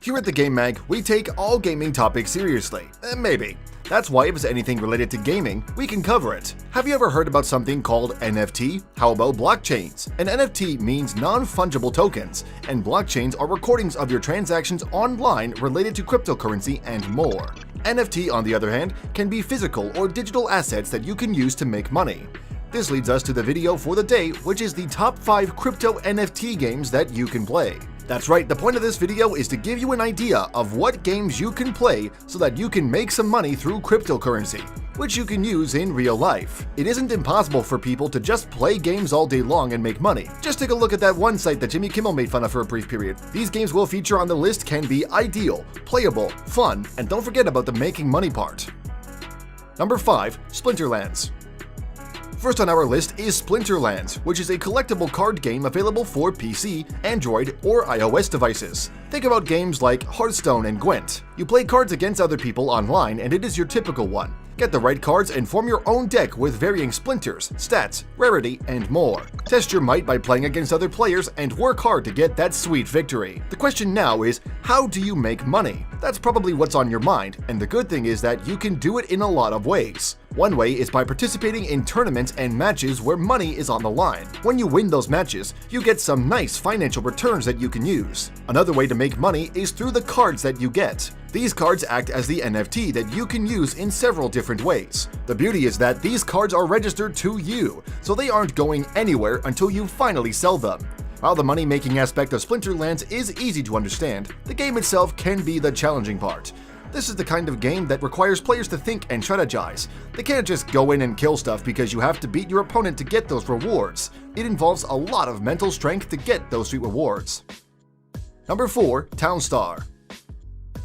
Here at the Game Mag, we take all gaming topics seriously. Maybe. That's why if it's anything related to gaming, we can cover it. Have you ever heard about something called NFT? How about blockchains? An NFT means non-fungible tokens, and blockchains are recordings of your transactions online related to cryptocurrency and more. NFT, on the other hand, can be physical or digital assets that you can use to make money. This leads us to the video for the day, which is the top 5 crypto NFT games that you can play. That's right, the point of this video is to give you an idea of what games you can play so that you can make some money through cryptocurrency, which you can use in real life. It isn't impossible for people to just play games all day long and make money. Just take a look at that one site that Jimmy Kimmel made fun of for a brief period. These games will feature on the list can be ideal, playable, fun, and don't forget about the making money part. Number 5. Splinterlands. First on our list is Splinterlands, which is a collectible card game available for PC, Android, or iOS devices. Think about games like Hearthstone and Gwent. You play cards against other people online, and it is your typical one. Get the right cards and form your own deck with varying splinters, stats, rarity, and more. Test your might by playing against other players and work hard to get that sweet victory. The question now is, how do you make money? That's probably what's on your mind, and the good thing is that you can do it in a lot of ways. One way is by participating in tournaments and matches where money is on the line. When you win those matches, you get some nice financial returns that you can use. Another way to make money is through the cards that you get. These cards act as the NFT that you can use in several different ways. The beauty is that these cards are registered to you, so they aren't going anywhere until you finally sell them. While the money-making aspect of Splinterlands is easy to understand, the game itself can be the challenging part. This is the kind of game that requires players to think and strategize. They can't just go in and kill stuff because you have to beat your opponent to get those rewards. It involves a lot of mental strength to get those sweet rewards. Number 4. Townstar.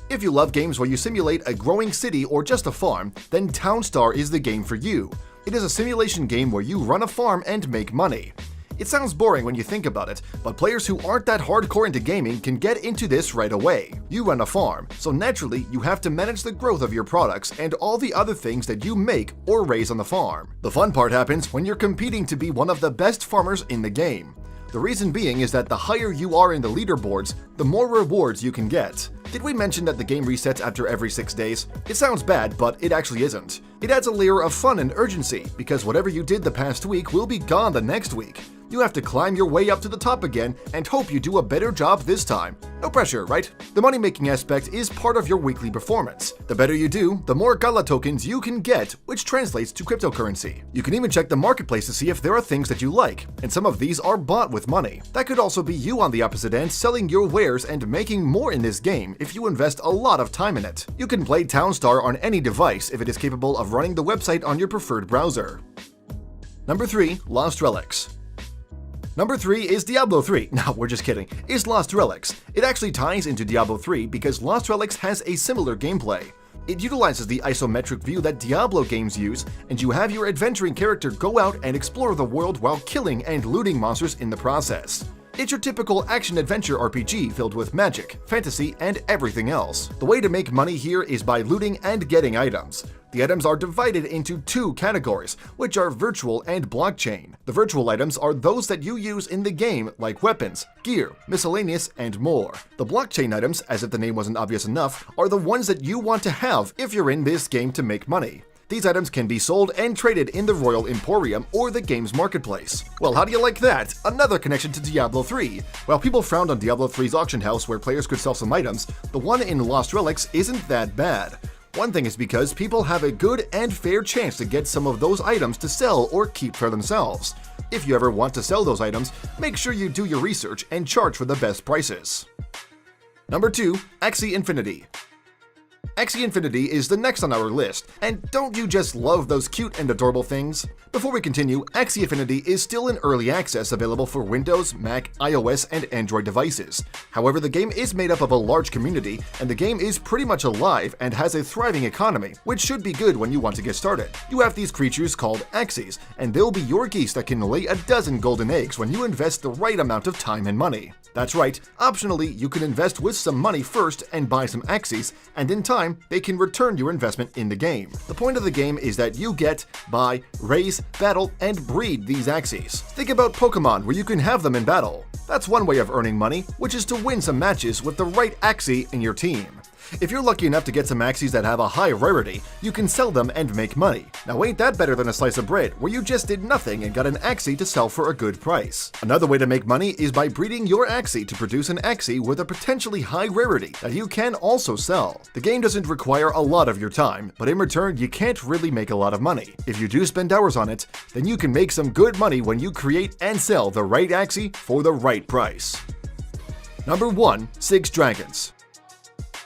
If you love games where you simulate a growing city or just a farm, then Townstar is the game for you. It is a simulation game where you run a farm and make money. It sounds boring when you think about it, but players who aren't that hardcore into gaming can get into this right away. You run a farm, so naturally you have to manage the growth of your products and all the other things that you make or raise on the farm. The fun part happens when you're competing to be one of the best farmers in the game. The reason being is that the higher you are in the leaderboards, the more rewards you can get. Did we mention that the game resets after every 6 days? It sounds bad, but it actually isn't. It adds a layer of fun and urgency, because whatever you did the past week will be gone the next week. You have to climb your way up to the top again and hope you do a better job this time. No pressure, right? The money-making aspect is part of your weekly performance. The better you do, the more Gala tokens you can get, which translates to cryptocurrency. You can even check the marketplace to see if there are things that you like, and some of these are bought with money. That could also be you on the opposite end selling your wares and making more in this game if you invest a lot of time in it. You can play Townstar on any device if it is capable of running the website on your preferred browser. Number 3. Lost Relics. Number 3 is Diablo 3. No, we're just kidding. It's Lost Relics. It actually ties into Diablo 3 because Lost Relics has a similar gameplay. It utilizes the isometric view that Diablo games use, and you have your adventuring character go out and explore the world while killing and looting monsters in the process. It's your typical action-adventure RPG filled with magic, fantasy, and everything else. The way to make money here is by looting and getting items. The items are divided into 2 categories, which are virtual and blockchain. The virtual items are those that you use in the game, like weapons, gear, miscellaneous, and more. The blockchain items, as if the name wasn't obvious enough, are the ones that you want to have if you're in this game to make money. These items can be sold and traded in the Royal Emporium or the game's marketplace. Well, how do you like that? Another connection to Diablo 3. While people frowned on Diablo 3's auction house where players could sell some items, the one in Lost Relics isn't that bad. One thing is because people have a good and fair chance to get some of those items to sell or keep for themselves. If you ever want to sell those items, make sure you do your research and charge for the best prices. Number 2. Axie Infinity. Axie Infinity is the next on our list, and don't you just love those cute and adorable things? Before we continue, Axie Infinity is still in early access available for Windows, Mac, iOS, and Android devices. However, the game is made up of a large community, and the game is pretty much alive and has a thriving economy, which should be good when you want to get started. You have these creatures called Axies, and they'll be your geese that can lay a dozen golden eggs when you invest the right amount of time and money. That's right, optionally, you can invest with some money first and buy some Axies, and in time, they can return your investment in the game. The point of the game is that you get, buy, raise, battle, and breed these Axies. Think about Pokemon, where you can have them in battle. That's one way of earning money, which is to win some matches with the right Axie in your team. If you're lucky enough to get some Axies that have a high rarity, you can sell them and make money. Now ain't that better than a slice of bread where you just did nothing and got an Axie to sell for a good price. Another way to make money is by breeding your Axie to produce an Axie with a potentially high rarity that you can also sell. The game doesn't require a lot of your time, but in return you can't really make a lot of money. If you do spend hours on it, then you can make some good money when you create and sell the right Axie for the right price. Number 1. 6 Dragons.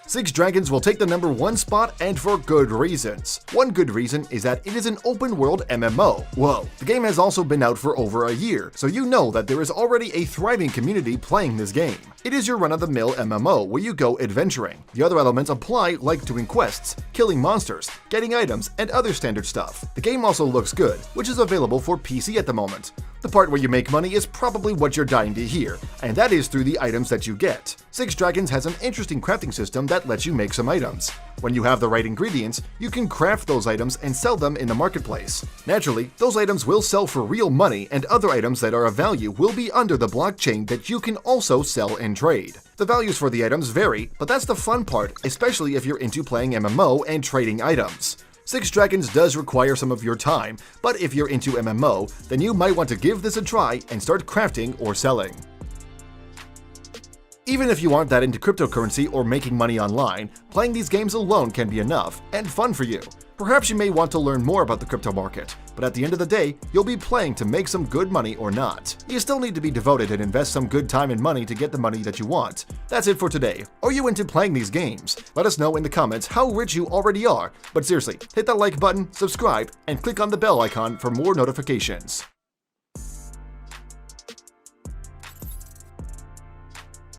6 Dragons will take the number 1 spot, and for good reasons. One good reason is that it is an open-world MMO. Whoa, the game has also been out for over a year, so you know that there is already a thriving community playing this game. It is your run-of-the-mill MMO where you go adventuring. The other elements apply, like doing quests, killing monsters, getting items, and other standard stuff. The game also looks good, which is available for PC at the moment. The part where you make money is probably what you're dying to hear, and that is through the items that you get. 6 Dragons has an interesting crafting system that lets you make some items. When you have the right ingredients, you can craft those items and sell them in the marketplace. Naturally, those items will sell for real money, and other items that are of value will be under the blockchain that you can also sell and trade. The values for the items vary, but that's the fun part, especially if you're into playing MMO and trading items. 6 Dragons does require some of your time, but if you're into MMO, then you might want to give this a try and start crafting or selling. Even if you aren't that into cryptocurrency or making money online, playing these games alone can be enough and fun for you. Perhaps you may want to learn more about the crypto market, but at the end of the day, you'll be playing to make some good money or not. You still need to be devoted and invest some good time and money to get the money that you want. That's it for today. Are you into playing these games? Let us know in the comments how rich you already are. But seriously, hit that like button, subscribe, and click on the bell icon for more notifications.